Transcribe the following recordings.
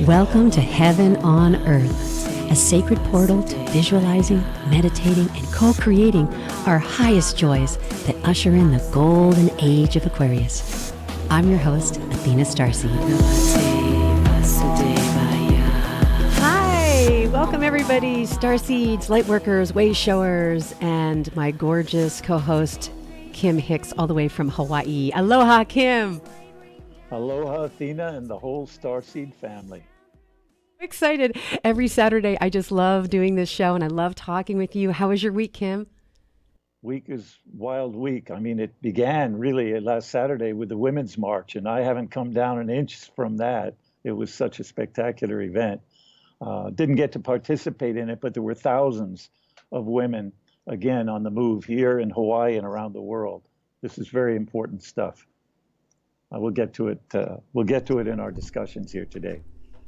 Welcome to Heaven on Earth, a sacred portal to visualizing, meditating, and co-creating our highest joys that usher in the Golden Age of Aquarius. I'm your host, Athena StarSeed. Hi, welcome everybody, Starseeds, Lightworkers, Way Showers, and my gorgeous co-host, Kim Hix, all the way from Hawaii. Aloha, Kim. Aloha, Athena, and the whole Starseed family. Excited. Every Saturday, I just love doing this show, and I love talking with you. How was your week, Kim? Week is wild week. I mean, it began really last Saturday with the Women's March, and I haven't come down an inch from that. It was such a spectacular event. Didn't get to participate in it, but there were thousands of women, again, on the move here in Hawaii and around the world. This is very important stuff. We'll get to it. We'll get to it in our discussions here today.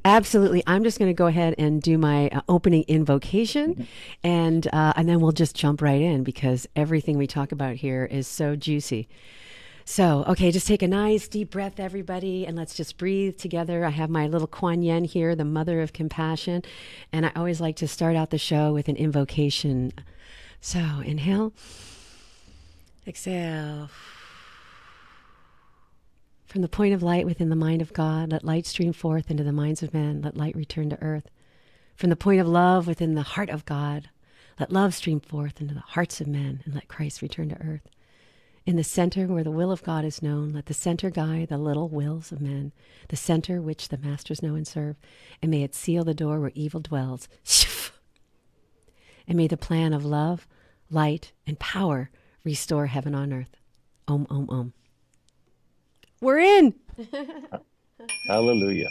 Absolutely. I'm just going to go ahead and do my opening invocation, and then we'll just jump right in because everything we talk about here is so juicy. So, okay, just take a nice deep breath, everybody, and let's just breathe together. I have my little Kuan Yin here, the mother of compassion, and I always like to start out the show with an invocation. So, inhale, exhale. From the point of light within the mind of God, let light stream forth into the minds of men. Let light return to earth. From the point of love within the heart of God, let love stream forth into the hearts of men, and let Christ return to earth. In the center where the will of God is known, let the center guide the little wills of men, the center which the masters know and serve, and may it seal the door where evil dwells. And may the plan of love, light, and power restore heaven on earth. Om, om, om. We're in. Hallelujah.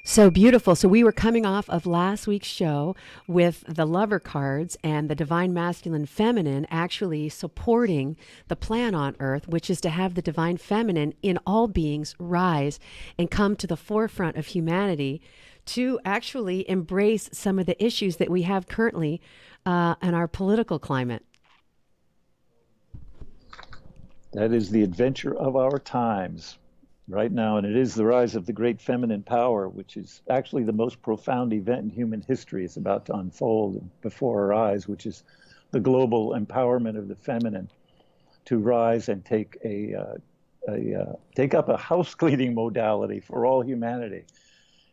So beautiful. So we were coming off of last week's show with the lover cards and the divine masculine feminine actually supporting the plan on earth, which is to have the divine feminine in all beings rise and come to the forefront of humanity to actually embrace some of the issues that we have currently in our political climate. That is the adventure of our times right now, and it is the rise of the great feminine power, which is actually the most profound event in human history. It's about to unfold before our eyes, which is the global empowerment of the feminine to rise and take up a house cleaning modality for all humanity,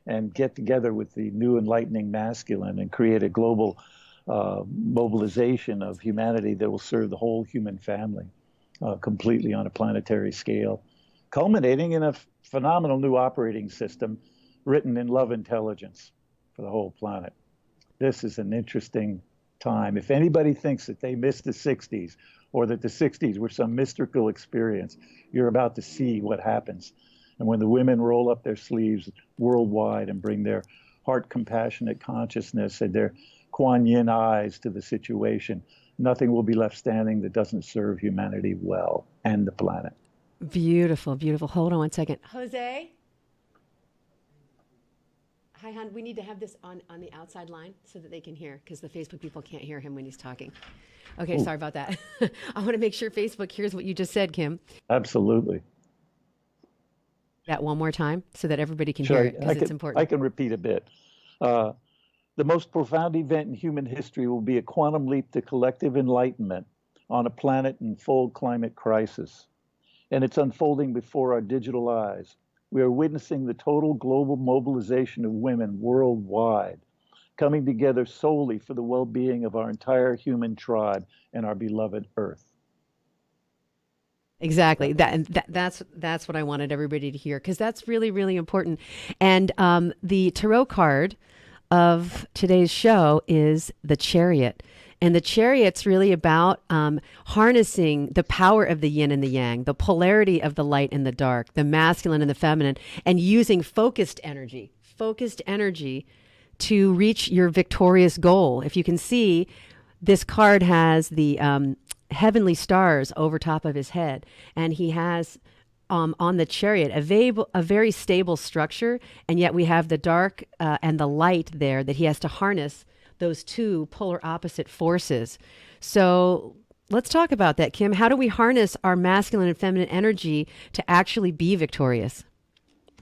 and get together with the new enlightening masculine and create a global mobilization of humanity that will serve the whole human family. Completely on a planetary scale, culminating in a phenomenal new operating system written in love intelligence for the whole planet. This is an interesting time. If anybody thinks that they missed the 60s or that the 60s were some mystical experience, you're about to see what happens. And when the women roll up their sleeves worldwide and bring their heart compassionate consciousness and their Kuan Yin eyes to the situation, nothing will be left standing that doesn't serve humanity well and the planet. Beautiful, beautiful. Hold on one second. Jose? Hi, hon. We need to have this on the outside line so that they can hear, because the Facebook people can't hear him when he's talking. Okay, Sorry about that. I want to make sure Facebook hears what you just said, Kim. Absolutely. That one more time so that everybody can hear it, because it's important. I can repeat a bit. The most profound event in human history will be a quantum leap to collective enlightenment on a planet in full climate crisis. And it's unfolding before our digital eyes. We are witnessing the total global mobilization of women worldwide, coming together solely for the well-being of our entire human tribe and our beloved Earth. Exactly. That's what I wanted everybody to hear, because that's really, really important. And the tarot card of today's show is the Chariot. And the Chariot's really about harnessing the power of the yin and the yang, the polarity of the light and the dark, the masculine and the feminine, and using focused energy to reach your victorious goal. If you can see, this card has the heavenly stars over top of his head, and he has on the Chariot a very stable structure, and yet we have the dark and the light there that he has to harness, those two polar opposite forces. So Let's talk about that, Kim. How do we harness our masculine and feminine energy to actually be victorious?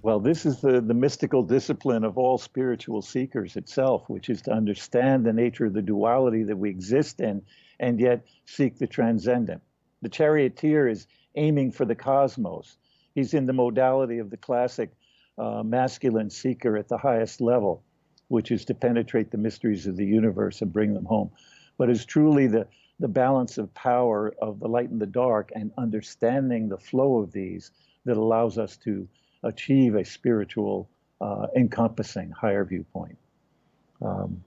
Well, this is the mystical discipline of all spiritual seekers itself, which is to understand the nature of the duality that we exist in and yet seek the transcendent. The charioteer is aiming for the cosmos. He's in the modality of the classic masculine seeker at the highest level, which is to penetrate the mysteries of the universe and bring them home. But it's truly the balance of power of the light and the dark and understanding the flow of these that allows us to achieve a spiritual, encompassing higher viewpoint. Um,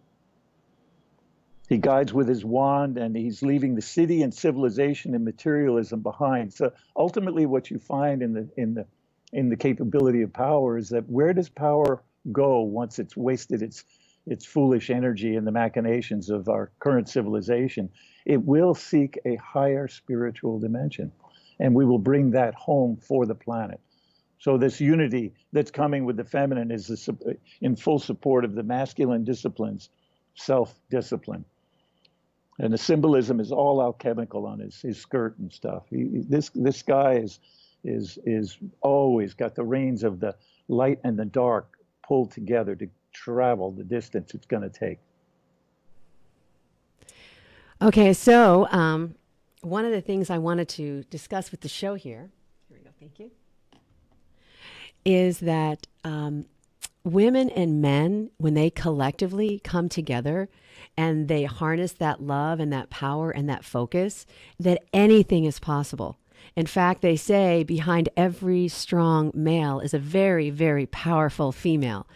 he guides with his wand, and he's leaving the city and civilization and materialism behind. So ultimately, what you find in the capability of power is that where does power go once it's wasted its foolish energy in the machinations of our current civilization? It will seek a higher spiritual dimension, and we will bring that home for the planet. So this unity that's coming with the feminine is in full support of the masculine disciplines, self-discipline. And the symbolism is all alchemical on his skirt and stuff. This guy is always got the reins of the light and the dark pulled together to travel the distance it's going to take. Okay, so one of the things I wanted to discuss with the show here we go, thank you, is that women and men, when they collectively come together and they harness that love and that power and that focus, that anything is possible. In fact, they say behind every strong male is a very, very powerful female.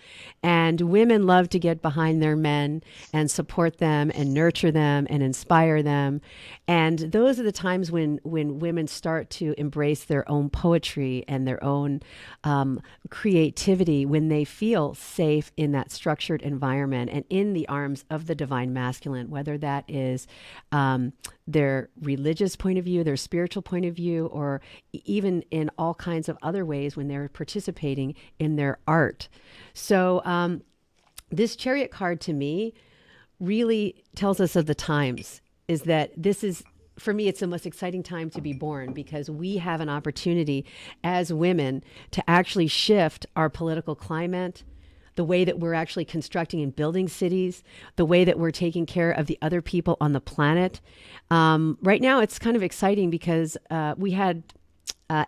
And women love to get behind their men and support them and nurture them and inspire them. And those are the times when women start to embrace their own poetry and their own creativity, when they feel safe in that structured environment and in the arms of the divine masculine, whether that is their religious point of view, their spiritual point of view, or even in all kinds of other ways when they're participating in their art. So this chariot card to me really tells us of the times, is that this is, for me, it's the most exciting time to be born, because we have an opportunity as women to actually shift our political climate, the way that we're actually constructing and building cities, the way that we're taking care of the other people on the planet. Right now, it's kind of exciting because we had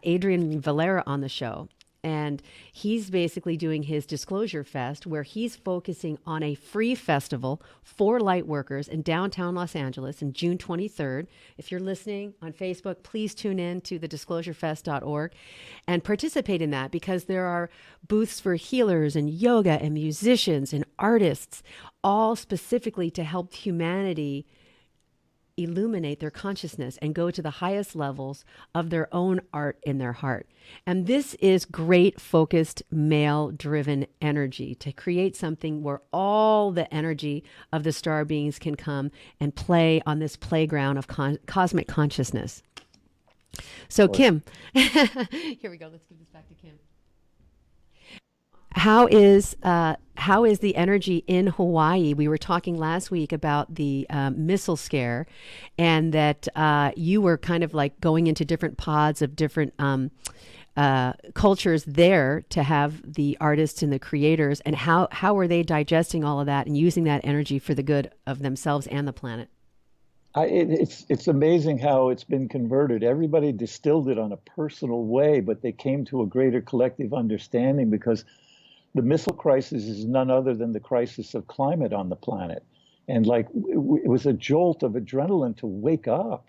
Adrian Valera on the show, and he's basically doing his Disclosure Fest, where he's focusing on a free festival for light workers in downtown Los Angeles on June 23rd. If you're listening on Facebook, please tune in to thedisclosurefest.org and participate in that, because there are booths for healers and yoga and musicians and artists, all specifically to help humanity illuminate their consciousness and go to the highest levels of their own art in their heart. And this is great focused male driven energy to create something where all the energy of the star beings can come and play on this playground of cosmic consciousness. So Kim, here we go. Let's give this back to Kim. How is the energy in Hawaii? We were talking last week about the missile scare, and that you were kind of like going into different pods of different cultures there to have the artists and the creators, and how are they digesting all of that and using that energy for the good of themselves and the planet? It's amazing how it's been converted. Everybody distilled it on a personal way, but they came to a greater collective understanding, because the missile crisis is none other than the crisis of climate on the planet. And like, it was a jolt of adrenaline to wake up.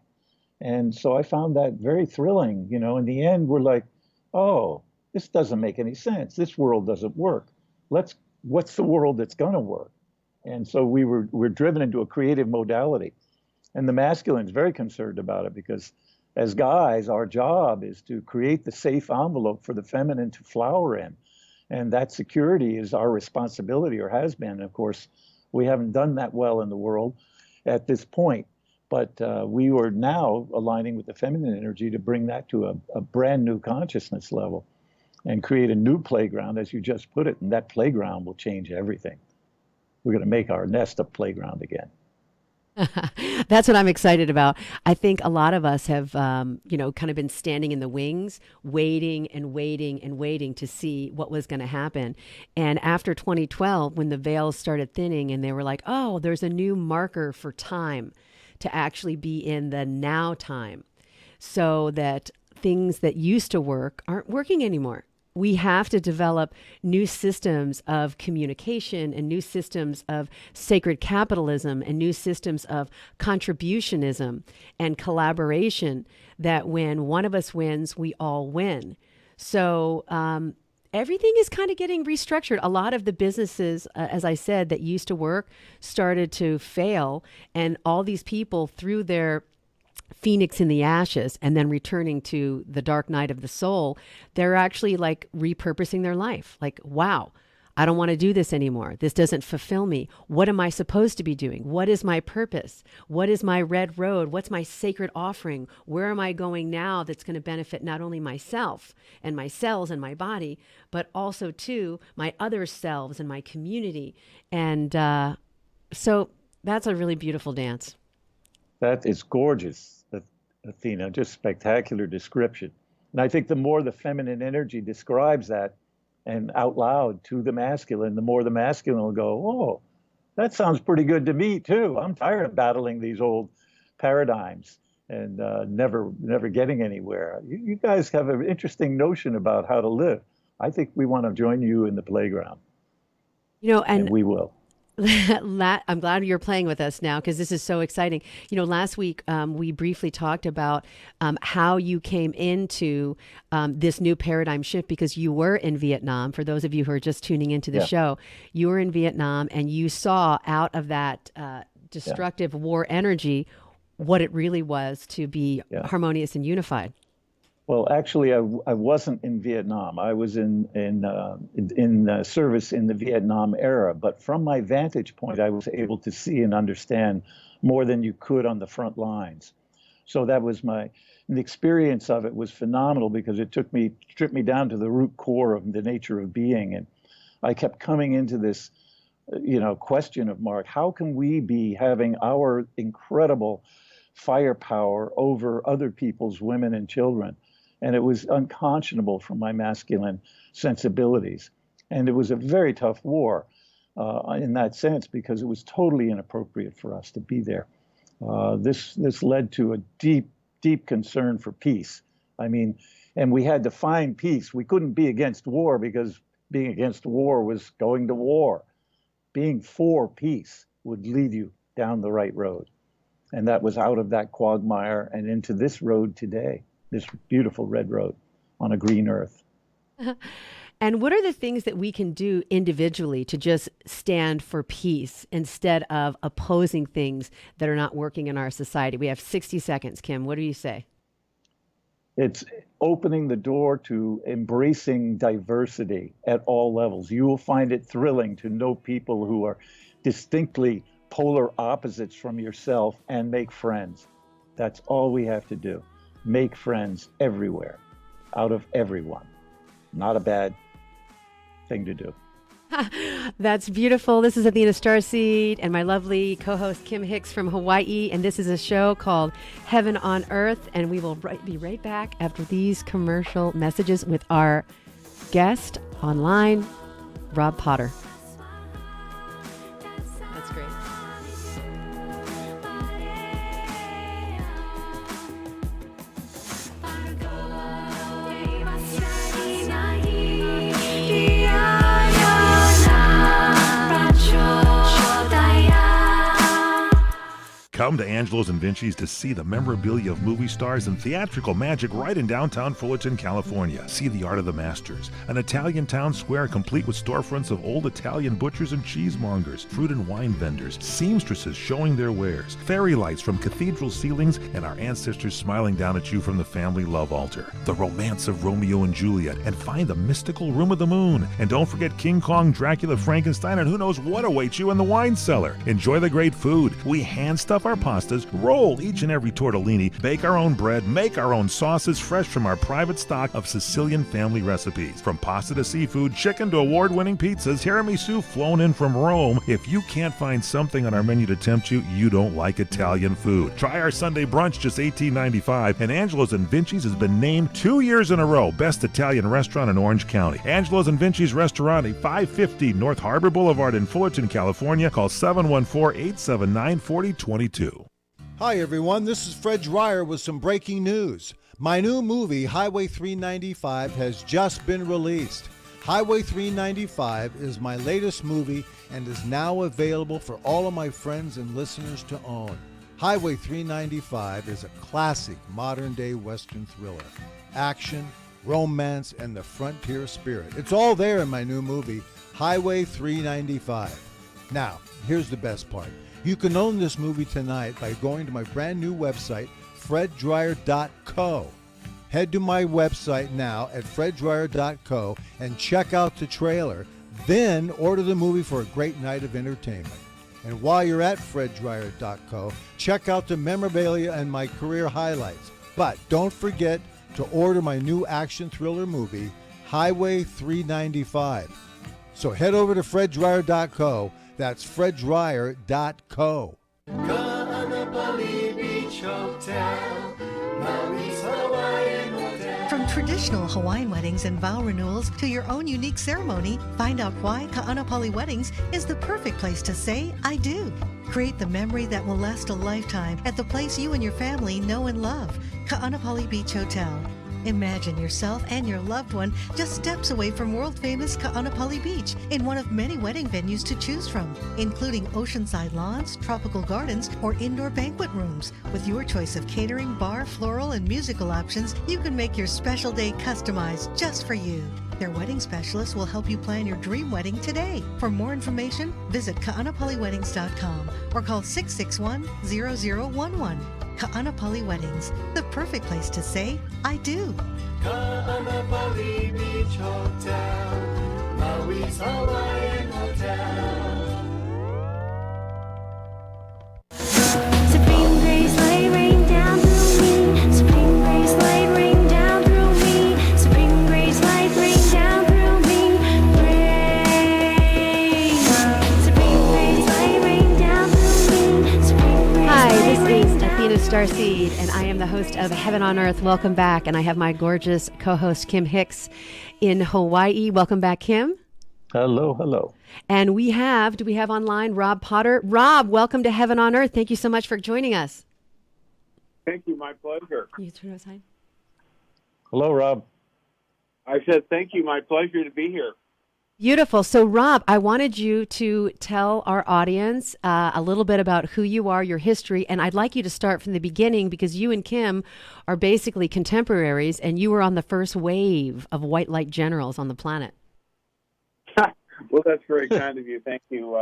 And so I found that very thrilling. You know, in the end, we're like, oh, this doesn't make any sense. This world doesn't work. What's the world that's going to work? And so we're driven into a creative modality. And the masculine is very concerned about it, because as guys, our job is to create the safe envelope for the feminine to flower in. And that security is our responsibility, or has been. Of course, we haven't done that well in the world at this point. But we are now aligning with the feminine energy to bring that to a brand new consciousness level and create a new playground, as you just put it. And that playground will change everything. We're going to make our nest a playground again. That's what I'm excited about. I think a lot of us have, kind of been standing in the wings, waiting and waiting and waiting to see what was going to happen. And after 2012, when the veils started thinning and they were like, oh, there's a new marker for time to actually be in the now time so that things that used to work aren't working anymore. We have to develop new systems of communication and new systems of sacred capitalism and new systems of contributionism and collaboration that when one of us wins, we all win. So everything is kind of getting restructured. A lot of the businesses, as I said, that used to work started to fail. And all these people through their phoenix in the ashes and then returning to the dark night of the soul, they're actually like repurposing their life. Like, wow, I don't want to do this anymore. This doesn't fulfill me. What am I supposed to be doing? What is my purpose? What is my red road? What's my sacred offering? Where am I going now that's going to benefit not only myself and my cells and my body, but also too my other selves and my community? And so that's a really beautiful dance. That is gorgeous, Athena, just spectacular description. And I think the more the feminine energy describes that and out loud to the masculine, the more the masculine will go, oh, that sounds pretty good to me too. I'm tired of battling these old paradigms and never getting anywhere. You guys have an interesting notion about how to live. I think we want to join you in the playground. And we will. I'm glad you're playing with us now because this is so exciting. Last week we briefly talked about how you came into this new paradigm shift because you were in Vietnam. For those of you who are just tuning into the show, you were in Vietnam and you saw out of that destructive war energy what it really was to be harmonious and unified. Well, actually, I wasn't in Vietnam. I was in service in the Vietnam era. But from my vantage point, I was able to see and understand more than you could on the front lines. So that was the experience of it was phenomenal because it stripped me down to the root core of the nature of being. And I kept coming into this, question of, Mark, how can we be having our incredible firepower over other people's women and children? And it was unconscionable from my masculine sensibilities. And it was a very tough war in that sense because it was totally inappropriate for us to be there. This led to a deep, deep concern for peace. I mean, and we had to find peace. We couldn't be against war because being against war was going to war. Being for peace would lead you down the right road. And that was out of that quagmire and into this road today. This beautiful red road on a green earth. And what are the things that we can do individually to just stand for peace instead of opposing things that are not working in our society? We have 60 seconds, Kim. What do you say? It's opening the door to embracing diversity at all levels. You will find it thrilling to know people who are distinctly polar opposites from yourself and make friends. That's all we have to do. Make friends everywhere, out of everyone. Not a bad thing to do. That's beautiful. This is Athena StarSeed and my lovely co-host Kim Hix from Hawaii. And this is a show called Heaven on Earth. And we will be right back after these commercial messages with our guest online, Rob Potter. That's great. Come to Angelo's and Vinci's to see the memorabilia of movie stars and theatrical magic right in downtown Fullerton, California. See the art of the masters, an Italian town square complete with storefronts of old Italian butchers and cheesemongers, fruit and wine vendors, seamstresses showing their wares, fairy lights from cathedral ceilings, and our ancestors smiling down at you from the family love altar. The romance of Romeo and Juliet, and find the mystical Room of the Moon. And don't forget King Kong, Dracula, Frankenstein, and who knows what awaits you in the wine cellar. Enjoy the great food. We hand stuff our pastas, roll each and every tortellini, bake our own bread, make our own sauces fresh from our private stock of Sicilian family recipes. From pasta to seafood, chicken to award-winning pizzas, tiramisu flown in from Rome. If you can't find something on our menu to tempt you, you don't like Italian food. Try our Sunday brunch, just $18.95, and Angelo's and Vinci's has been named 2 years in a row Best Italian Restaurant in Orange County. Angelo's and Vinci's Restaurant at 550 North Harbor Boulevard in Fullerton, California. Call 714-879-4022. Hi, everyone. This is Fred Dreyer with some breaking news. My new movie, Highway 395, has just been released. Highway 395 is my latest movie and is now available for all of my friends and listeners to own. Highway 395 is a classic modern-day Western thriller. Action, romance, and the frontier spirit. It's all there in my new movie, Highway 395. Now, here's the best part. You can own this movie tonight by going to my brand new website, freddryer.co. Head to my website now at freddryer.co and check out the trailer. Then order the movie for a great night of entertainment. And while you're at freddryer.co, check out the memorabilia and my career highlights. But don't forget to order my new action thriller movie, Highway 395. So head over to freddryer.co. That's freddryer.co. From traditional Hawaiian weddings and vow renewals to your own unique ceremony, find out why Ka'anapali Weddings is the perfect place to say, I do. Create the memory that will last a lifetime at the place you and your family know and love, Ka'anapali Beach Hotel. Imagine yourself and your loved one just steps away from world-famous Ka'anapali Beach in one of many wedding venues to choose from, including oceanside lawns, tropical gardens, or indoor banquet rooms. With your choice of catering, bar, floral, and musical options, you can make your special day customized just for you. Their wedding specialist will help you plan your dream wedding today. For more information, visit ka'anapaliweddings.com or call 661-0011. Ka'anapali Weddings, the perfect place to say, I do. Ka'anapali Beach Hotel, Maui's Hawaiian Hotel. Supreme grace, lay rain down through me. Supreme grace, lay rain down through me. Supreme grace, lay rain down through me. Rain. Supreme grace, lay rain down through me. Supreme grace, Hi, lay this rain is down Athena StarSeed, and I am the host of Heaven on Earth. Welcome back, and I have my gorgeous co-host Kim Hix in Hawaii. Welcome back, Kim. Hello, hello. And do we have online Rob Potter? Rob, welcome to Heaven on Earth. Thank you so much for joining us. Thank you, my pleasure. You turn aside. Hello, Rob. I said thank you, my pleasure to be here. Beautiful. So, Rob, I wanted you to tell our audience a little bit about who you are, your history, and I'd like you to start from the beginning because you and Kim are basically contemporaries, and you were on the first wave of white light generals on the planet. Well, that's very kind of you. Thank you.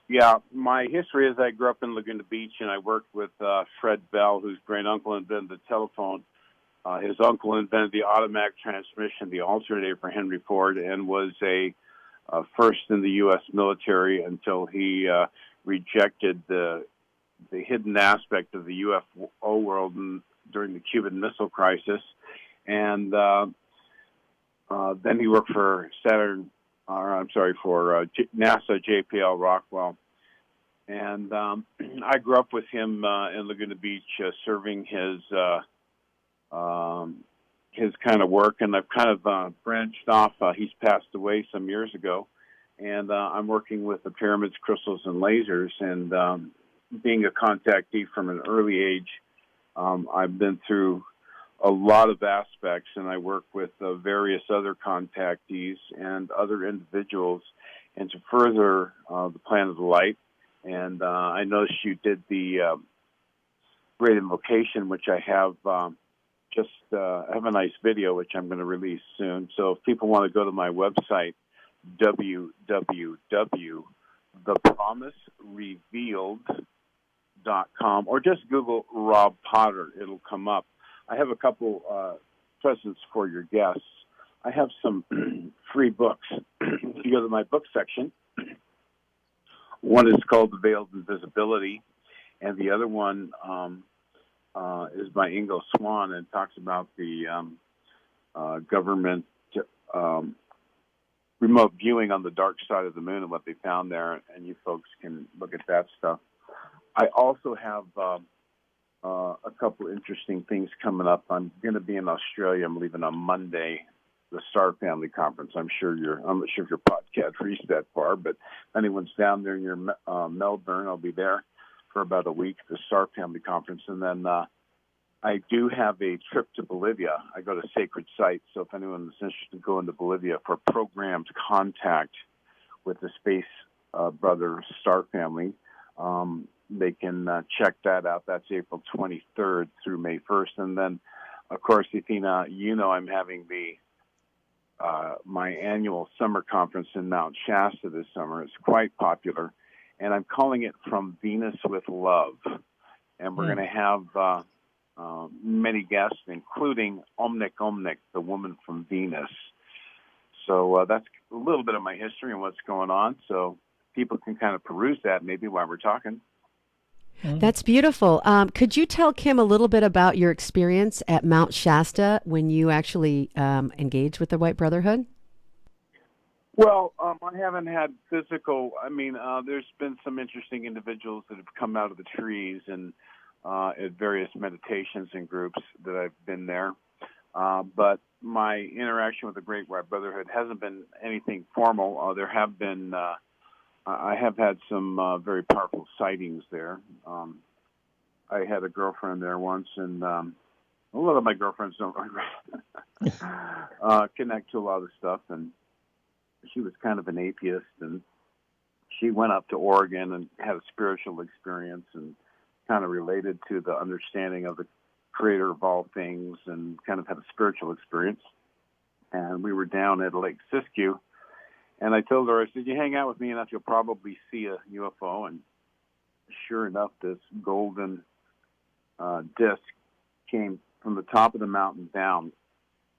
Yeah, my history is I grew up in Laguna Beach, and I worked with Fred Bell, whose great uncle invented the telephone. His uncle invented the automatic transmission, the alternator for Henry Ford, and was a first in the U.S. military until he rejected the hidden aspect of the UFO world during the Cuban Missile Crisis. And then he worked for NASA JPL Rockwell. And I grew up with him in Laguna Beach, serving his kind of work, and I've kind of branched off. He's passed away some years ago, and I'm working with the pyramids, crystals, and lasers. And being a contactee from an early age, I've been through a lot of aspects, and I work with various other contactees and other individuals, and to further the plan of the light. And I noticed you did the great invocation, which I have. I have a nice video, which I'm going to release soon. So if people want to go to my website, www.thepromiserevealed.com, or just Google Rob Potter. It'll come up. I have a couple presents for your guests. I have some free books. If you go to my book section, one is called The Veiled Invisibility, and the other one is by Ingo Swann, and talks about the government remote viewing on the dark side of the moon and what they found there, and you folks can look at that stuff. I also have a couple interesting things coming up. I'm going to be in Australia. I'm leaving on Monday, the Star Family Conference. I'm not sure if your podcast reached that far, but if anyone's down there near Melbourne, I'll be there for about a week, the Star Family Conference. And then I do have a trip to Bolivia. I go to sacred sites, so if anyone's interested in going to Bolivia for programmed contact with the Space Brother Star Family, they can check that out. That's April 23rd through May 1st. And then, of course, Athena, I'm having my annual summer conference in Mount Shasta this summer. It's quite popular, and I'm calling it From Venus with Love. And we're going to have many guests, including Omnik, the woman from Venus. So that's a little bit of my history and what's going on. So people can kind of peruse that maybe while we're talking. That's beautiful. Could you tell Kim a little bit about your experience at Mount Shasta when you actually engaged with the White Brotherhood? Well, I haven't had physical. There's been some interesting individuals that have come out of the trees and at various meditations and groups that I've been there. But my interaction with the Great White Brotherhood hasn't been anything formal. There have been. I have had some very powerful sightings there. I had a girlfriend there once, and a lot of my girlfriends don't connect to a lot of stuff, and she was kind of an atheist, and she went up to Oregon and had a spiritual experience and kind of related to the understanding of the creator of all things and kind of had a spiritual experience. And we were down at Lake Siskiyou, and I told her, I said, you hang out with me enough, you'll probably see a UFO. And sure enough, this golden disc came from the top of the mountain down.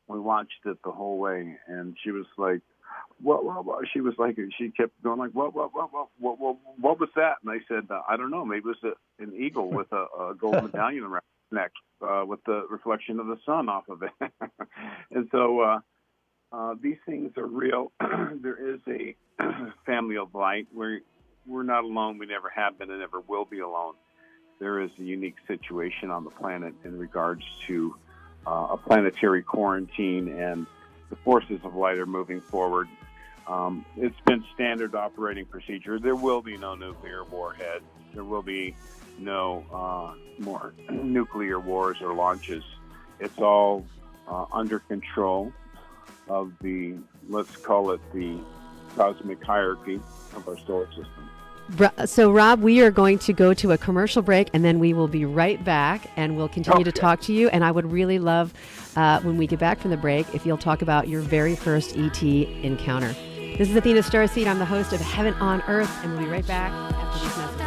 We watched it the whole way, and she was like, what? She was like, she kept going like, what was that? And I said, I don't know, maybe it was an eagle with a gold medallion around its neck with the reflection of the sun off of it. And so these things are real. There is a family of light. We're not alone. We never have been and never will be alone. There is a unique situation on the planet in regards to a planetary quarantine, and the forces of light are moving forward. It's been standard operating procedure. There will be no nuclear warhead. There will be no more nuclear wars or launches. It's all under control of the, let's call it the cosmic hierarchy of our solar system. So, Rob, we are going to go to a commercial break, and then we will be right back, and we'll continue to talk to you. And I would really love, when we get back from the break, if you'll talk about your very first ET encounter. This is Athena StarSeed. I'm the host of Heaven on Earth, and we'll be right back after these messages.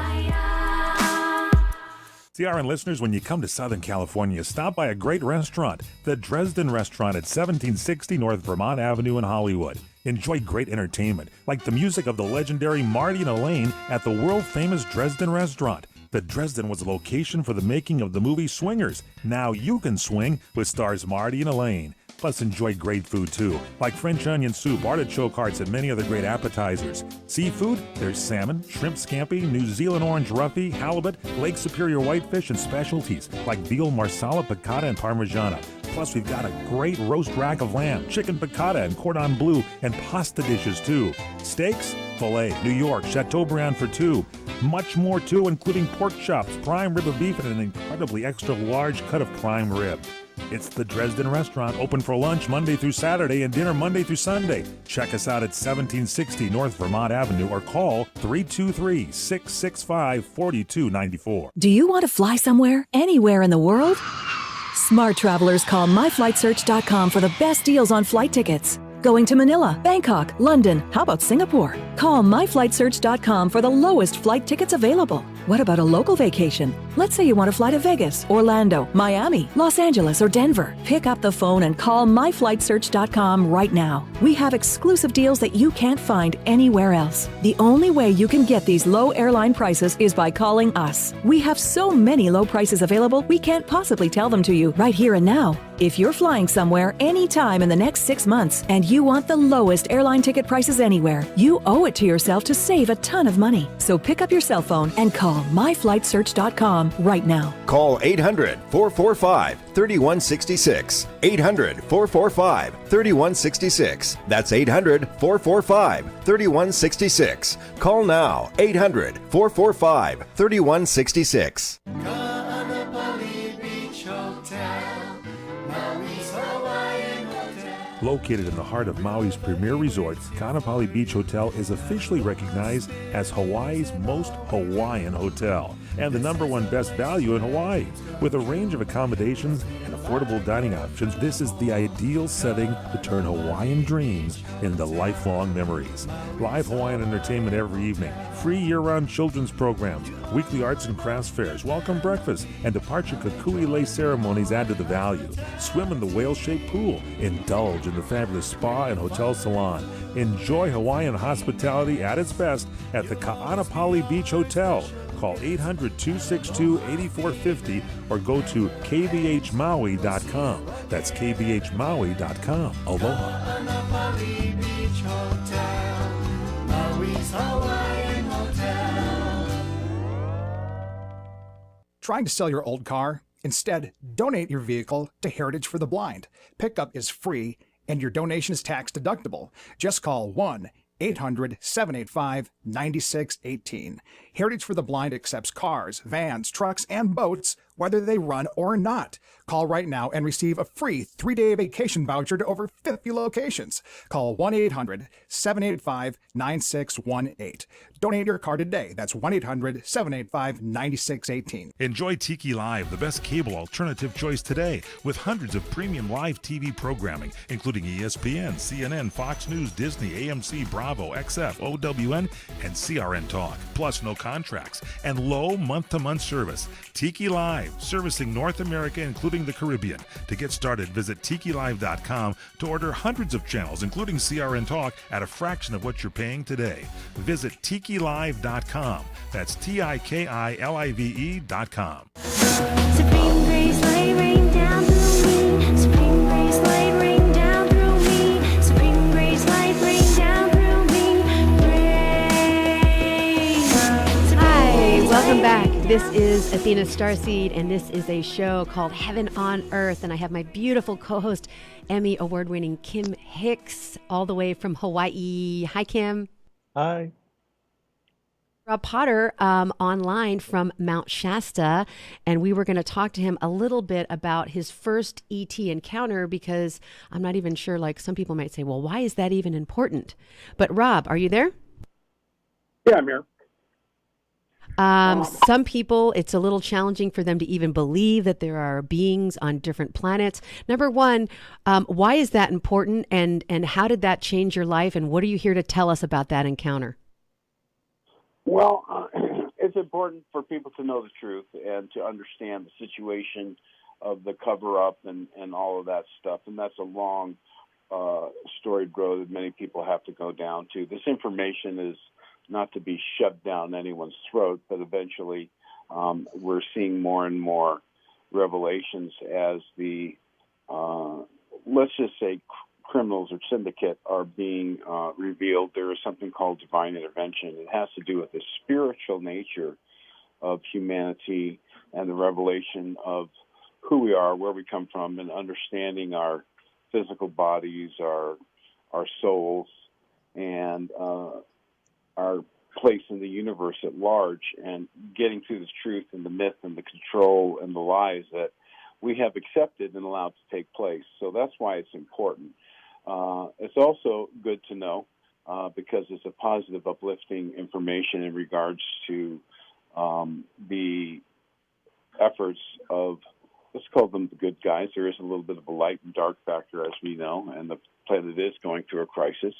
CRN listeners, when you come to Southern California, stop by a great restaurant, the Dresden Restaurant at 1760 North Vermont Avenue in Hollywood. Enjoy great entertainment, like the music of the legendary Marty and Elaine at the world-famous Dresden Restaurant. The Dresden was the location for the making of the movie Swingers. Now you can swing with stars Marty and Elaine. Plus, enjoy great food, too, like French onion soup, artichoke hearts, and many other great appetizers. Seafood, there's salmon, shrimp scampi, New Zealand orange roughy, halibut, Lake Superior whitefish, and specialties like veal, marsala, piccata, and parmigiana. Plus, we've got a great roast rack of lamb, chicken piccata, and cordon bleu, and pasta dishes, too. Steaks, filet, New York, Chateaubriand for two. Much more, too, including pork chops, prime rib of beef, and an incredibly extra large cut of prime rib. It's the Dresden Restaurant, open for lunch Monday through Saturday and dinner Monday through Sunday. Check us out at 1760 North Vermont Avenue or call 323-665-4294. Do you want to fly somewhere, anywhere in the world? Smart travelers call myflightsearch.com for the best deals on flight tickets. Going to Manila, Bangkok, London, how about Singapore? Call myflightsearch.com for the lowest flight tickets available. What about a local vacation? Let's say you want to fly to Vegas, Orlando, Miami, Los Angeles, or Denver. Pick up the phone and call myflightsearch.com right now. We have exclusive deals that you can't find anywhere else. The only way you can get these low airline prices is by calling us. We have so many low prices available, we can't possibly tell them to you right here and now. If you're flying somewhere anytime in the next 6 months and you want the lowest airline ticket prices anywhere, you owe it to yourself to save a ton of money. So pick up your cell phone and call myflightsearch.com right now. Call 800-445-3166. 800-445-3166. That's 800-445-3166. Call now. 800-445-3166. Located in the heart of Maui's premier resort, Kaanapali Beach Hotel is officially recognized as Hawaii's most Hawaiian hotel and the #1 best value in Hawaii. With a range of accommodations and affordable dining options, this is the ideal setting to turn Hawaiian dreams into lifelong memories. Live Hawaiian entertainment every evening, free year-round children's programs, weekly arts and crafts fairs, welcome breakfast, and departure kukui lei ceremonies add to the value. Swim in the whale-shaped pool, indulge in the fabulous spa and hotel salon. Enjoy Hawaiian hospitality at its best at the Kaanapali Beach Hotel. Call 800-262-8450 or go to kbhmaui.com. That's kbhmaui.com. Aloha. Trying to sell your old car? Instead, donate your vehicle to Heritage for the Blind. Pickup is free and your donation is tax deductible. Just call 1-800-785-9618. Heritage for the Blind accepts cars, vans, trucks, and boats, whether they run or not. Call right now and receive a free 3-day vacation voucher to over 50 locations. Call 1-800-785-9618. Donate your car today. That's 1-800-785-9618. Enjoy Tiki Live, the best cable alternative choice today, with hundreds of premium live TV programming, including ESPN, CNN, Fox News, Disney, AMC, Bravo, XF, OWN, and CRN Talk. Plus no contracts and low month-to-month service. Tiki Live, servicing North America, including the Caribbean. To get started, visit tikilive.com to order hundreds of channels, including CRN Talk, at a fraction of what you're paying today. Visit tikilive.com. That's TIKILIVE.com. Supreme grace, light rain down through me. Supreme grace, light rain down through me. Supreme grace, light rain down through me. Hi, welcome back. This is Athena StarSeed, and this is a show called Heaven on Earth. And I have my beautiful co-host, Emmy Award-winning Kim Hix, all the way from Hawaii. Hi, Kim. Hi. Rob Potter online from Mount Shasta, and we were going to talk to him a little bit about his first ET encounter, because I'm not even sure, like some people might say, well, why is that even important? But Rob, are you there? Yeah, I'm here. Some people, it's a little challenging for them to even believe that there are beings on different planets. Number one, why is that important, and how did that change your life, and what are you here to tell us about that encounter? Well, it's important for people to know the truth and to understand the situation of the cover-up and all of that stuff. And that's a long, storied road that many people have to go down to. This information is not to be shoved down anyone's throat, but eventually we're seeing more and more revelations as the, let's just say, criminals or syndicate are being revealed. There is something called divine intervention. It has to do with the spiritual nature of humanity and the revelation of who we are, where we come from, and understanding our physical bodies, our souls, and our place in the universe at large, and getting to the truth and the myth and the control and the lies that we have accepted and allowed to take place. So that's why it's important. It's also good to know because it's a positive, uplifting information in regards to the efforts of, let's call them the good guys. There is a little bit of a light and dark factor, as we know, and the planet is going through a crisis.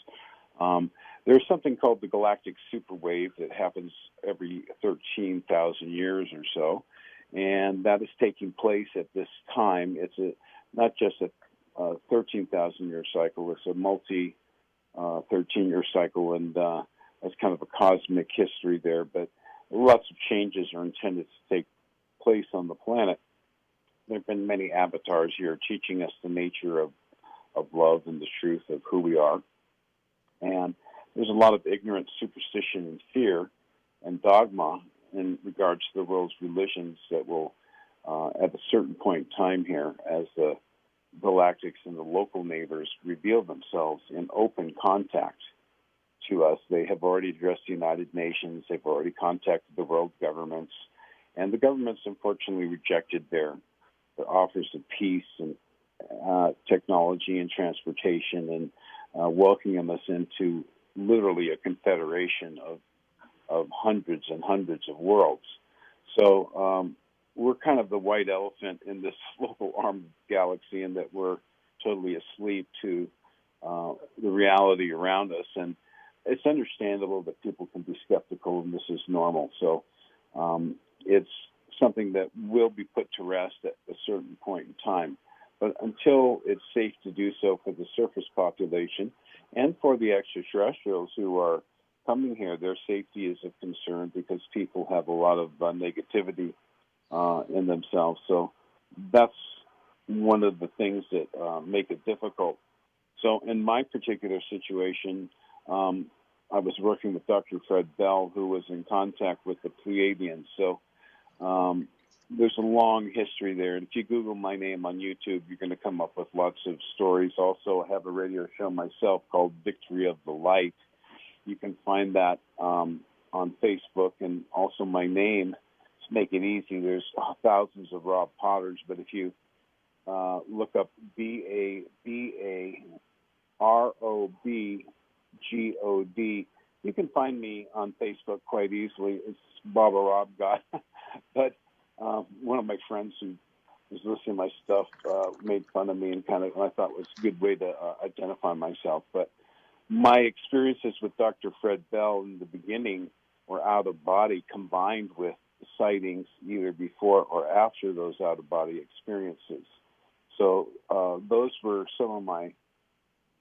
There's something called the galactic superwave that happens every 13,000 years or so, and that is taking place at this time. It's not just a 13,000-year cycle; it's a multi 13-year cycle, and that's kind of a cosmic history there. But lots of changes are intended to take place on the planet. There have been many avatars here teaching us the nature of love and the truth of who we are. And there's a lot of ignorance, superstition, and fear and dogma in regards to the world's religions that will, at a certain point in time here, as the galactics and the local neighbors reveal themselves in open contact to us. They have already addressed the United Nations. They've already contacted the world governments. And the governments, unfortunately, rejected their offers of peace and technology and transportation, and welcoming us into literally a confederation of hundreds and hundreds of worlds. So we're kind of the white elephant in this local arm of the galaxy, in that we're totally asleep to the reality around us. And it's understandable that people can be skeptical, and this is normal. So it's something that will be put to rest at a certain point in time. But until it's safe to do so for the surface population and for the extraterrestrials who are coming here, their safety is of concern, because people have a lot of negativity in themselves. So that's one of the things that make it difficult. So in my particular situation, I was working with Dr. Fred Bell, who was in contact with the Pleiadians. So there's a long history there. And if you Google my name on YouTube, you're going to come up with lots of stories. Also, I have a radio show myself called Victory of the Light. You can find that on Facebook, and also my name. To make it easy, there's thousands of Rob Potters, but if you look up BABAROBGOD, you can find me on Facebook quite easily. It's Baba Rob Guy. But one of my friends who was listening to my stuff made fun of me, and I thought it was a good way to identify myself. But my experiences with Dr. Fred Bell in the beginning were out of body, combined with sightings either before or after those out of body experiences. So those were some of my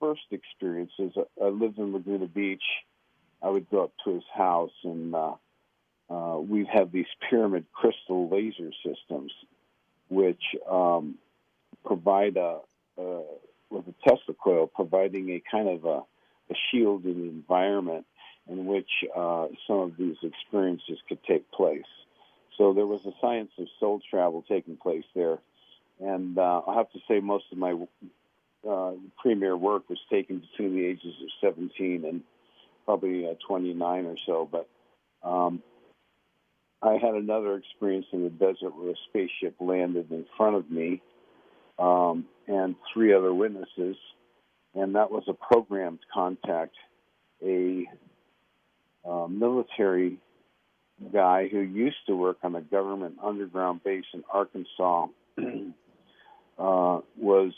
first experiences. I lived in Laguna Beach. I would go up to his house, and we'd have these pyramid crystal laser systems, which provide with a Tesla coil, providing a kind of a shielded environment in which some of these experiences could take place. So there was a science of soul travel taking place there. And I'll have to say most of my premier work was taken between the ages of 17 and probably 29 or so. But I had another experience in the desert where a spaceship landed in front of me and three other witnesses, and that was a programmed contact. A military guy who used to work on a government underground base in Arkansas was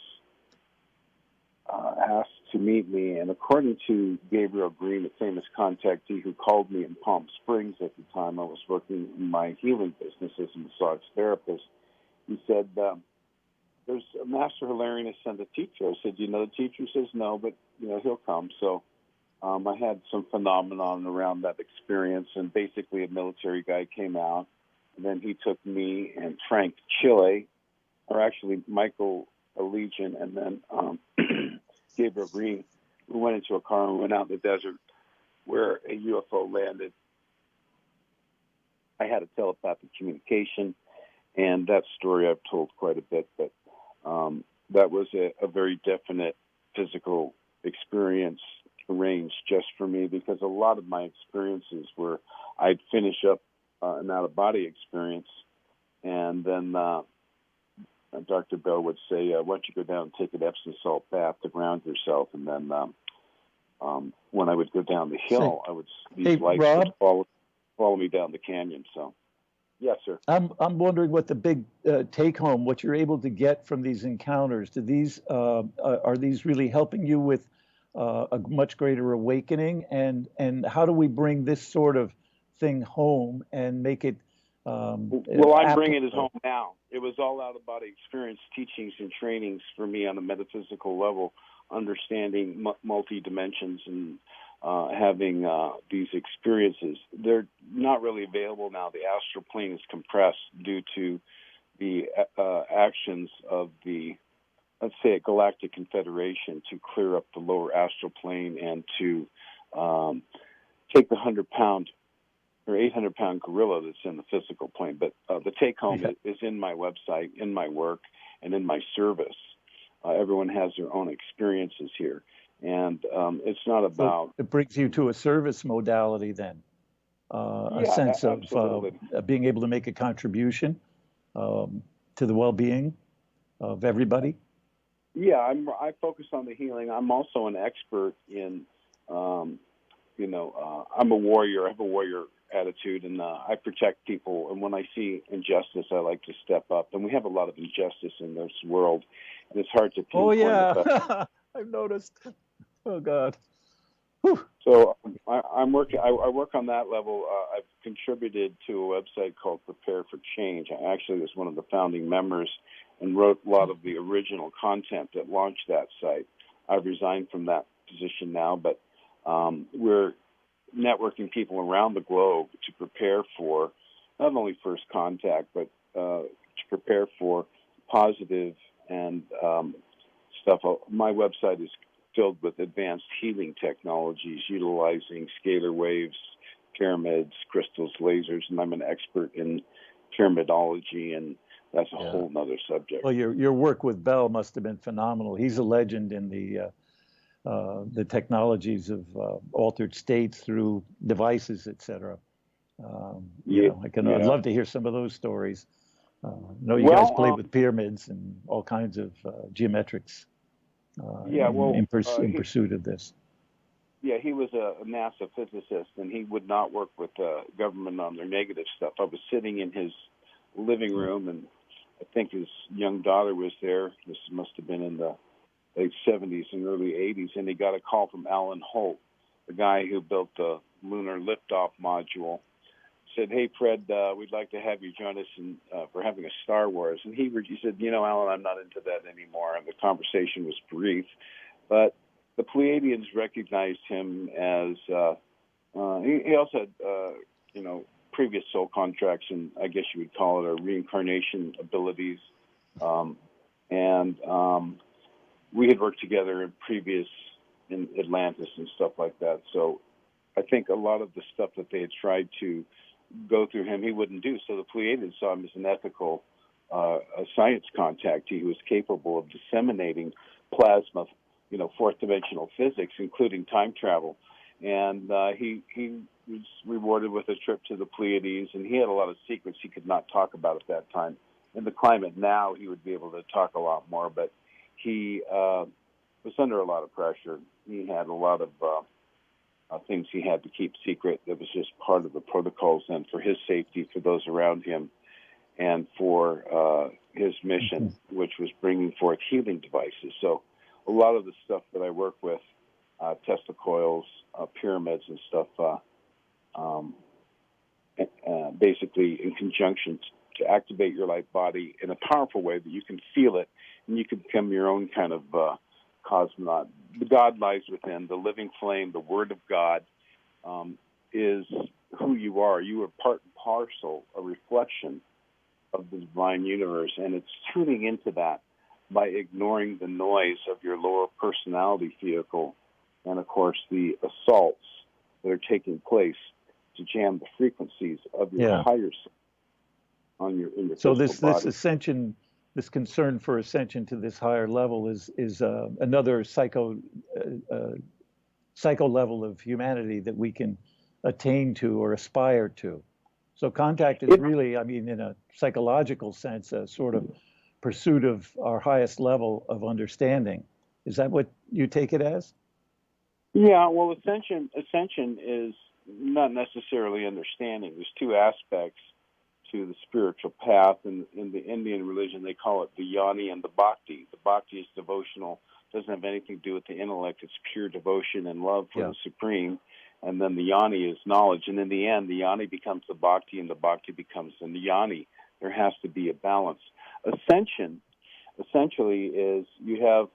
asked to meet me, and according to Gabriel Green, a famous contactee who called me in Palm Springs at the time I was working in my healing business as a massage therapist, he said, there's a master hilarianist and a teacher. I said, you know the teacher? He says, no, but he'll come. So I had some phenomenon around that experience, and basically a military guy came out, and then he took me and Frank Chile, or actually Michael Allegiant, and then Gabriel Green. We went into a car and went out in the desert where a UFO landed. I had a telepathic communication, and that story I've told quite a bit, but that was a very definite physical experience arranged just for me, because a lot of my experiences were I'd finish up an out-of-body experience, and then Dr. Bell would say, why don't you go down and take an Epsom salt bath to ground yourself? And then when I would go down the hill, these lights would follow me down the canyon. So, yes, sir. I'm wondering what the big take-home, what you're able to get from these encounters. Do these are these really helping you with a much greater awakening? And how do we bring this sort of thing home and make it Well, I'm bringing it home now. It was all out-of-body experience teachings and trainings for me on a metaphysical level, understanding multi-dimensions and having these experiences. They're not really available now. The astral plane is compressed due to the actions of the, let's say, a galactic confederation to clear up the lower astral plane and to take the 100-pound or 800-pound gorilla that's in the physical plane. But the take-home is in my website, in my work, and in my service. Everyone has their own experiences here. And it's not about... So it brings you to a service modality then, a sense of being able to make a contribution to the well-being of everybody. Yeah, I focus on the healing. I'm also an expert in, I'm a warrior. I have a warrior attitude, and I protect people. And when I see injustice, I like to step up. And we have a lot of injustice in this world, and it's hard to pinpoint. Oh, yeah. I've noticed. Oh, God. Whew. So I'm working. I work on that level. I've contributed to a website called Prepare for Change. I actually was one of the founding members and wrote a lot of the original content that launched that site. I've resigned from that position now, but we're networking people around the globe to prepare for not only first contact, but to prepare for positive and stuff. My website is filled with advanced healing technologies utilizing scalar waves, pyramids, crystals, lasers, and I'm an expert in pyramidology, and that's a whole nother subject. Well, your work with Bell must have been phenomenal. He's a legend in the technologies of altered states through devices, etc. I'd love to hear some of those stories. You guys played with pyramids and all kinds of geometrics. In pursuit of this. Yeah, he was a NASA physicist, and he would not work with the government on their negative stuff. I was sitting in his living room, and I think his young daughter was there. This must have been in the late 70s and early 80s, and he got a call from Alan Holt, the guy who built the lunar liftoff module. Said, "Hey, Fred, we'd like to have you join us for having a Star Wars." And he said, "Alan, I'm not into that anymore." And the conversation was brief, but the Pleiadians recognized him as he also had previous soul contracts, and I guess you would call it a reincarnation abilities, and we had worked together in Atlantis and stuff like that. So I think a lot of the stuff that they had tried to go through him, he wouldn't do. So the Pleiadians saw him as an ethical science contactee who was capable of disseminating plasma, fourth dimensional physics, including time travel. And he was rewarded with a trip to the Pleiades, and he had a lot of secrets he could not talk about at that time. In the climate now, he would be able to talk a lot more, but he was under a lot of pressure. He had a lot of things he had to keep secret. That was just part of the protocols, and for his safety, for those around him, and for his mission, which was bringing forth healing devices. So a lot of the stuff that I work with, Tesla coils, pyramids and stuff, basically in conjunction to activate your light body in a powerful way that you can feel it, and you can become your own kind of cosmonaut. The God lies within, the living flame, the Word of God is who you are. You are part and parcel, a reflection of the divine universe, and it's tuning into that by ignoring the noise of your lower personality vehicle and, of course, the assaults that are taking place to jam the frequencies of your higher self on your in your so physical this ascension, this concern for ascension to this higher level is another psycho level of humanity that we can attain to or aspire to. So contact is really, in a psychological sense, a sort of pursuit of our highest level of understanding. Is that what you take it as? Yeah, well, ascension is not necessarily understanding. There's two aspects to the spiritual path. And in the Indian religion, they call it the yoni and the bhakti. The bhakti is devotional, doesn't have anything to do with the intellect. It's pure devotion and love for the Supreme. And then the yoni is knowledge. And in the end, the yoni becomes the bhakti, and the bhakti becomes the yoni. There has to be a balance. Ascension, essentially, is we have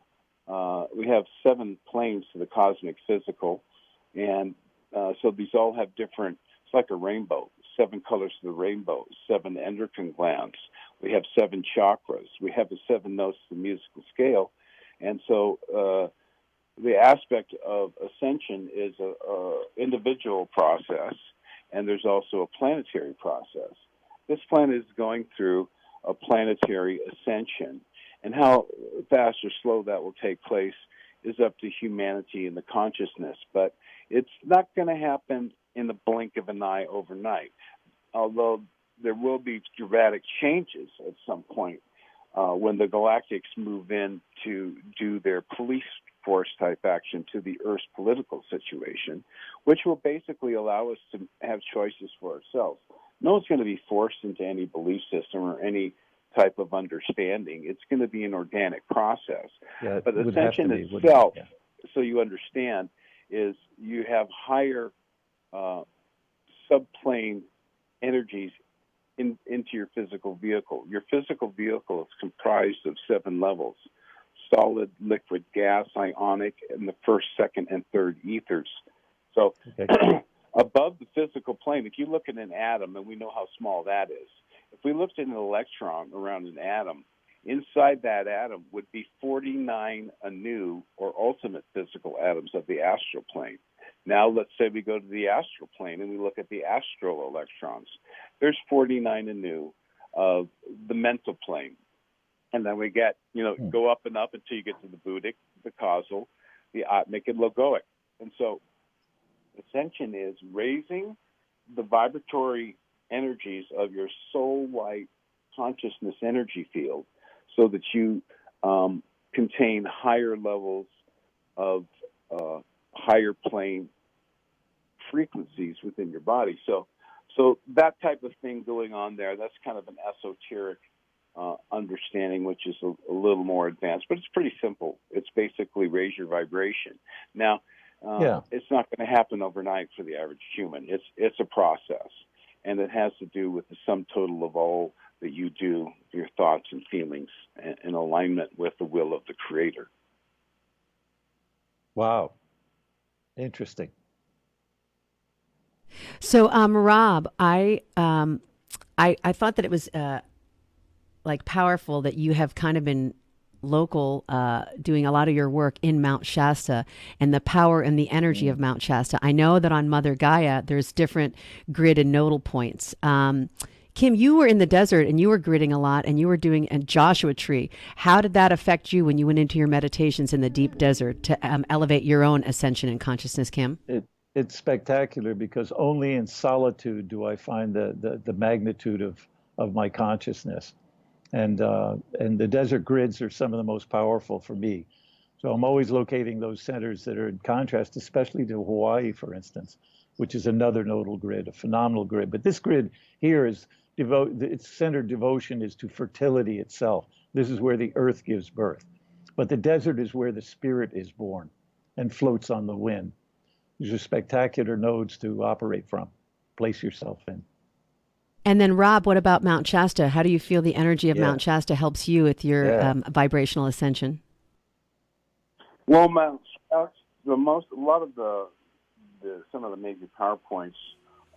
7 planes to the cosmic physical, and so these all have different. It's like a rainbow. 7 colors of the rainbow. 7 endocrine glands. We have 7 chakras. We have the 7 notes of the musical scale, and so the aspect of ascension is a individual process, and there's also a planetary process. This planet is going through a planetary ascension, and how fast or slow that will take place is up to humanity and the consciousness, but it's not going to happen in the blink of an eye overnight, although there will be dramatic changes at some point when the galactics move in to do their police force type action to the Earth's political situation, which will basically allow us to have choices for ourselves. No one's going to be forced into any belief system or any type of understanding. It's going to be an organic process. Yeah, but it ascension would have to be, itself, wouldn't it? so you understand, is you have higher subplane energies into your physical vehicle. Your physical vehicle is comprised of 7 levels: solid, liquid, gas, ionic, and the first, second, and third ethers. So above the physical plane, if you look at an atom, and we know how small that is, if we looked at an electron around an atom, inside that atom would be 49 anew or ultimate physical atoms of the astral plane. Now let's say we go to the astral plane and we look at the astral electrons. There's 49 anew of the mental plane. And then we get, go up and up until you get to the Buddhic, the causal, the atmic, and logoic. And so ascension is raising the vibratory energies of your soul-like consciousness energy field so that you contain higher levels of higher plane frequencies within your body. So that type of thing going on there, that's kind of an esoteric understanding, which is a little more advanced, but it's pretty simple. It's basically raise your vibration. Now, it's not going to happen overnight for the average human. It's a process, and it has to do with the sum total of all that you do, your thoughts and feelings, in alignment with the will of the Creator. Wow. Interesting. So, Rob, I thought that it was powerful that you have kind of been local, doing a lot of your work in Mount Shasta and the power and the energy of Mount Shasta. I know that on Mother Gaia, there's different grid and nodal points. Kim, you were in the desert and you were gridding a lot and you were doing a Joshua tree. How did that affect you when you went into your meditations in the deep desert to elevate your own ascension and consciousness, Kim? It's spectacular because only in solitude do I find the magnitude of my consciousness. And the desert grids are some of the most powerful for me. So I'm always locating those centers that are in contrast, especially to Hawaii, for instance, which is another nodal grid, a phenomenal grid. But this grid here is its centered devotion is to fertility itself. This is where the earth gives birth. But the desert is where the spirit is born and floats on the wind. These are spectacular nodes to operate from. Place yourself in. And then, Rob, what about Mount Shasta? How do you feel the energy of Mount Shasta helps you with your vibrational ascension? Well, Mount Shasta, some of the major power points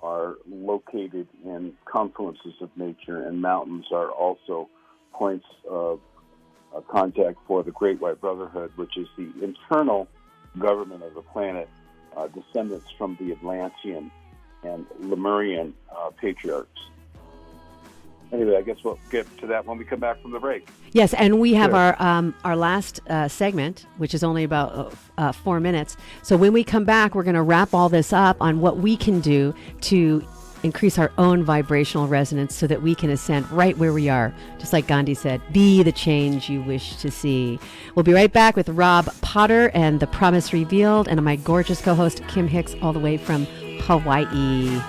are located in confluences of nature, and mountains are also points of contact for the Great White Brotherhood, which is the internal government of the planet, descendants from the Atlantean and Lemurian patriarchs. Anyway, I guess we'll get to that when we come back from the break. Yes, and we have our last segment, which is only about 4 minutes. So when we come back, we're going to wrap all this up on what we can do to increase our own vibrational resonance so that we can ascend right where we are. Just like Gandhi said, be the change you wish to see. We'll be right back with Rob Potter and The Promise Revealed and my gorgeous co-host, Kim Hix, all the way from Hawaii.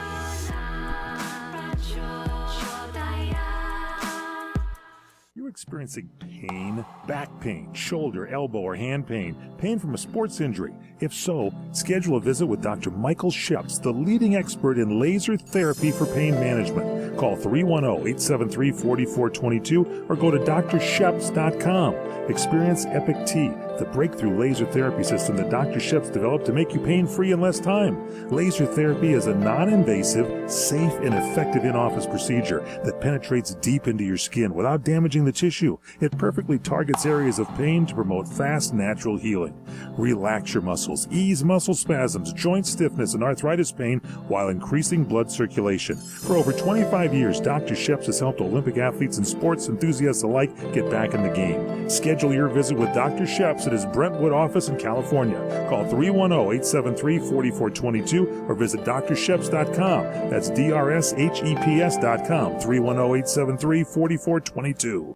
experiencing pain, back pain, shoulder, elbow, or hand pain, pain from a sports injury? If so, schedule a visit with Dr. Michael Sheps, the leading expert in laser therapy for pain management. Call 310-873-4422 or go to drsheps.com. Experience Epic T, the breakthrough laser therapy system that Dr. Sheps developed to make you pain-free in less time. Laser therapy is a non-invasive, safe, and effective in-office procedure that penetrates deep into your skin without damaging the tissue. It perfectly targets areas of pain to promote fast, natural healing. Relax your muscles, ease muscle spasms, joint stiffness, and arthritis pain while increasing blood circulation. For over 25 years, Dr. Sheps has helped Olympic athletes and sports enthusiasts alike get back in the game. Schedule your visit with Dr. Sheps at his Brentwood office in California. Call 310-873-4422 or visit drsheps.com. That's DRSHEPS.com, 310-873-4422.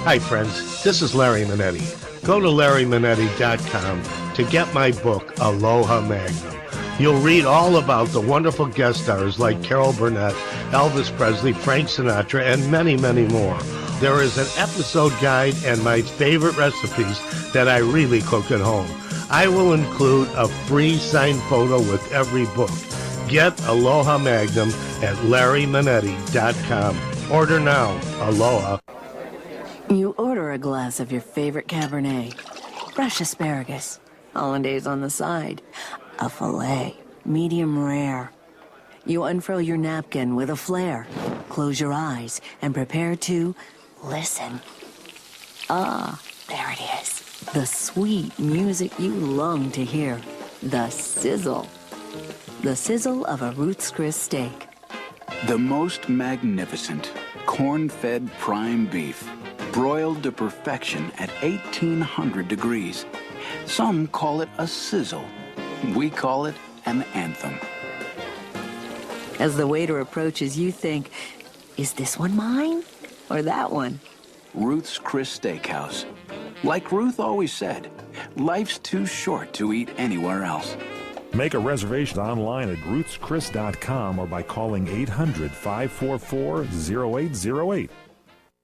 Hi, friends. This is Larry Manetti. Go to LarryManetti.com to get my book, Aloha Magnum. You'll read all about the wonderful guest stars like Carol Burnett, Elvis Presley, Frank Sinatra, and many, many more. There is an episode guide and my favorite recipes that I really cook at home. I will include a free signed photo with every book. Get Aloha Magnum at LarryManetti.com. Order now. Aloha. You order a glass of your favorite Cabernet, fresh asparagus, hollandaise on the side, a filet, medium rare. You unfurl your napkin with a flair, close your eyes, and prepare to listen. Ah, there it is. The sweet music you long to hear. The sizzle. The sizzle of a Ruth's Chris steak. The most magnificent corn-fed prime beef, broiled to perfection at 1800 degrees. Some call it a sizzle. We call it an anthem. As the waiter approaches, you think, is this one mine or that one? Ruth's Chris Steakhouse. Like Ruth always said, life's too short to eat anywhere else. Make a reservation online at ruthschris.com or by calling 800-544-0808.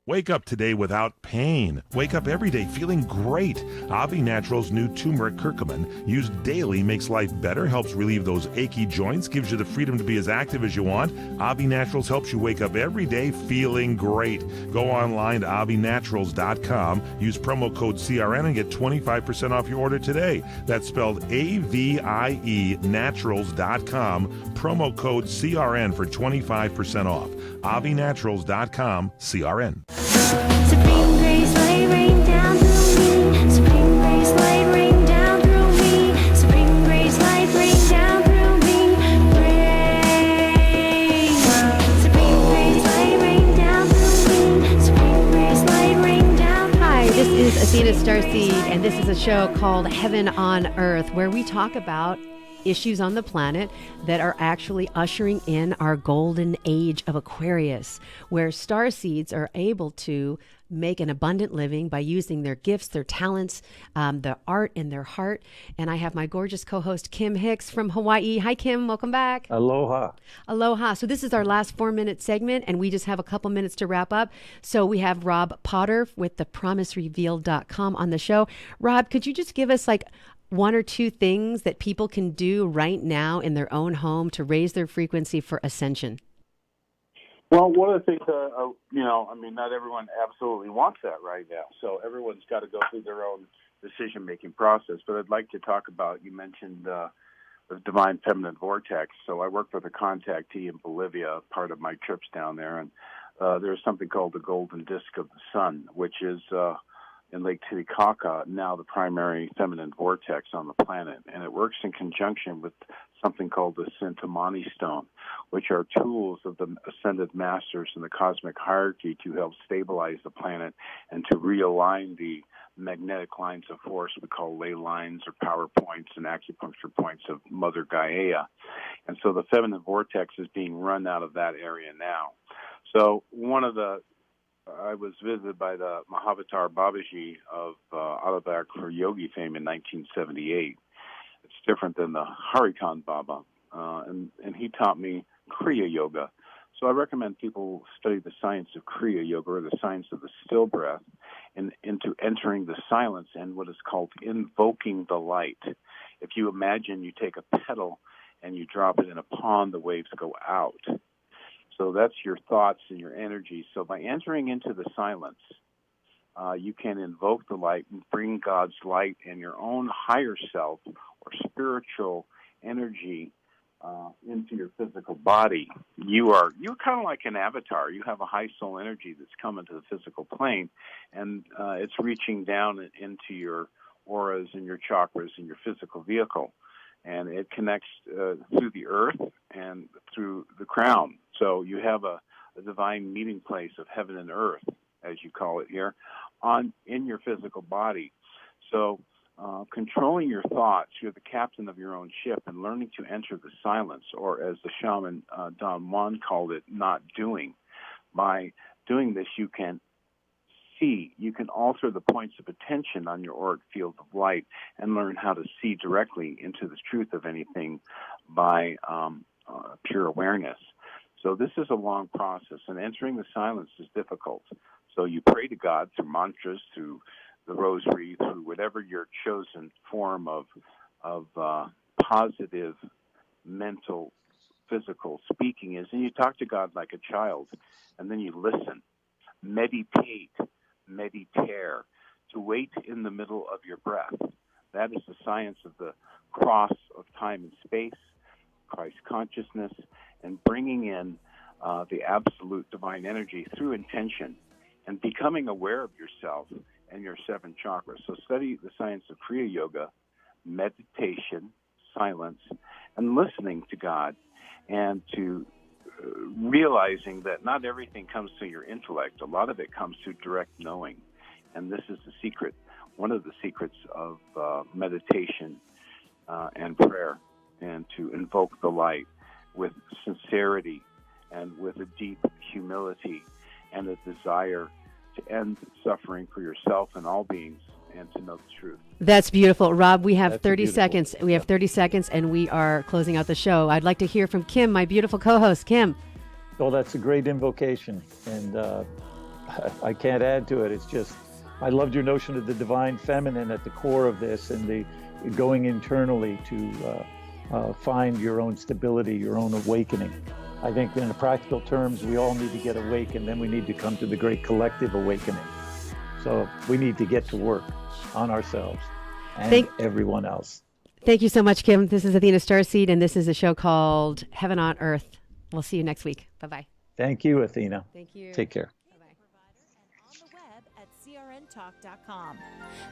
Wake up today without pain. Wake up every day feeling great. Avi Natural's new turmeric curcumin, used daily, makes life better, helps relieve those achy joints, gives you the freedom to be as active as you want. Avi Naturals helps you wake up every day feeling great. Go online to avinaturals.com, use promo code CRN and get 25% off your order today. That's spelled AVIE naturals.com, promo code CRN for 25% off. avinaturals.com, CRN. Supreme grace, light rain down through me. Supreme grace, light rain down through me. Supreme grace, light rain down through me. Rain. Supreme grace, light rain down through me. Supreme grace, light rain down through me. Hi, this is Athena StarSeed, and this is a show called Heaven on Earth, where we talk about issues on the planet that are actually ushering in our golden age of Aquarius, where star seeds are able to make an abundant living by using their gifts, their talents, the art in their heart. And I have my gorgeous co-host, Kim Hix from Hawaii. Hi, Kim. Welcome back. Aloha. Aloha. So this is our last 4-minute segment, and we just have a couple minutes to wrap up. So we have Rob Potter with thepromiserevealed.com on the show. Rob, could you just give us like one or two things that people can do right now in their own home to raise their frequency for ascension? Well, one of the things, not everyone absolutely wants that right now. So everyone's got to go through their own decision-making process. But I'd like to talk about, you mentioned the Divine Feminine Vortex. So I work with a contactee in Bolivia, part of my trips down there. And there's something called the Golden Disk of the Sun, which is in Lake Titicaca, now the primary feminine vortex on the planet. And it works in conjunction with something called the Sintamani Stone, which are tools of the ascended masters in the cosmic hierarchy to help stabilize the planet and to realign the magnetic lines of force we call ley lines or power points and acupuncture points of Mother Gaia. And so the feminine vortex is being run out of that area now. So I was visited by the Mahavatar Babaji of Alabak Yogi fame in 1978. It's different than the Harikan Baba, and he taught me Kriya Yoga. So I recommend people study the science of Kriya Yoga, or the science of the still breath, and into entering the silence and what is called invoking the light. If you imagine you take a pedal and you drop it in a pond, the waves go out. So that's your thoughts and your energy. So by entering into the silence, you can invoke the light and bring God's light and your own higher self or spiritual energy into your physical body. You're kind of like an avatar. You have a high soul energy that's come into the physical plane, and it's reaching down into your auras and your chakras and your physical vehicle, and it connects through the earth and through the crown. So you have a divine meeting place of heaven and earth, as you call it here, in your physical body. So controlling your thoughts, you're the captain of your own ship, and learning to enter the silence, or as the shaman Don Juan called it, not doing. By doing this, you can see, you can alter the points of attention on your auric field of light and learn how to see directly into the truth of anything by pure awareness. So this is a long process, and entering the silence is difficult. So you pray to God through mantras, through the rosary, through whatever your chosen form of positive mental, physical speaking is, and you talk to God like a child, and then you listen, meditate, meditare, to wait in the middle of your breath. That is the science of the cross of time and space, Christ consciousness, and bringing in the absolute divine energy through intention and becoming aware of yourself and your 7 chakras. So study the science of Kriya Yoga, meditation, silence, and listening to God, and to realizing that not everything comes through your intellect. A lot of it comes through direct knowing. And this is the secret, one of the secrets of meditation and prayer, and to invoke the light with sincerity and with a deep humility and a desire to end suffering for yourself and all beings, and to know the truth. That's beautiful. Rob, we have That's 30 beautiful. seconds. We have 30 seconds, and we are closing out the show. I'd like to hear from Kim, my beautiful co-host. Kim. Well, that's a great invocation, and I can't add to it. It's just, I loved your notion of the divine feminine at the core of this, and the going internally to find your own stability, your own awakening. I think in the practical terms, we all need to get awake, and then we need to come to the great collective awakening. So we need to get to work on ourselves and everyone else. Thank you so much, Kim. This is Athena StarSeed, and this is a show called Heaven on Earth. We'll see you next week. Bye-bye. Thank you, Athena. Thank you. Take care. crntalk.com.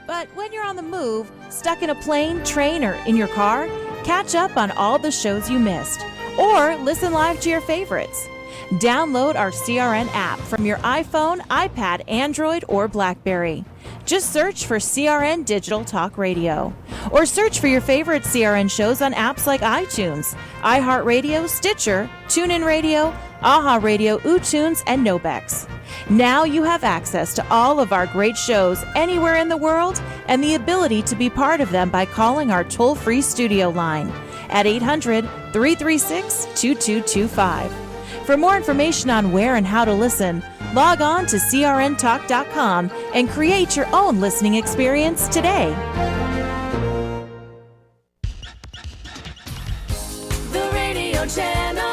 But when you're on the move, stuck in a plane, train, or in your car, catch up on all the shows you missed, or listen live to your favorites. Download our CRN app from your iPhone, iPad, Android, or BlackBerry. Just search for CRN Digital Talk Radio, or search for your favorite CRN shows on apps like iTunes, iHeartRadio, Stitcher, TuneIn Radio, AHA Radio, uTunes, and Nobex. Now you have access to all of our great shows anywhere in the world, and the ability to be part of them by calling our toll-free studio line at 800-336-2225. For more information on where and how to listen, log on to crntalk.com and create your own listening experience today. The radio channel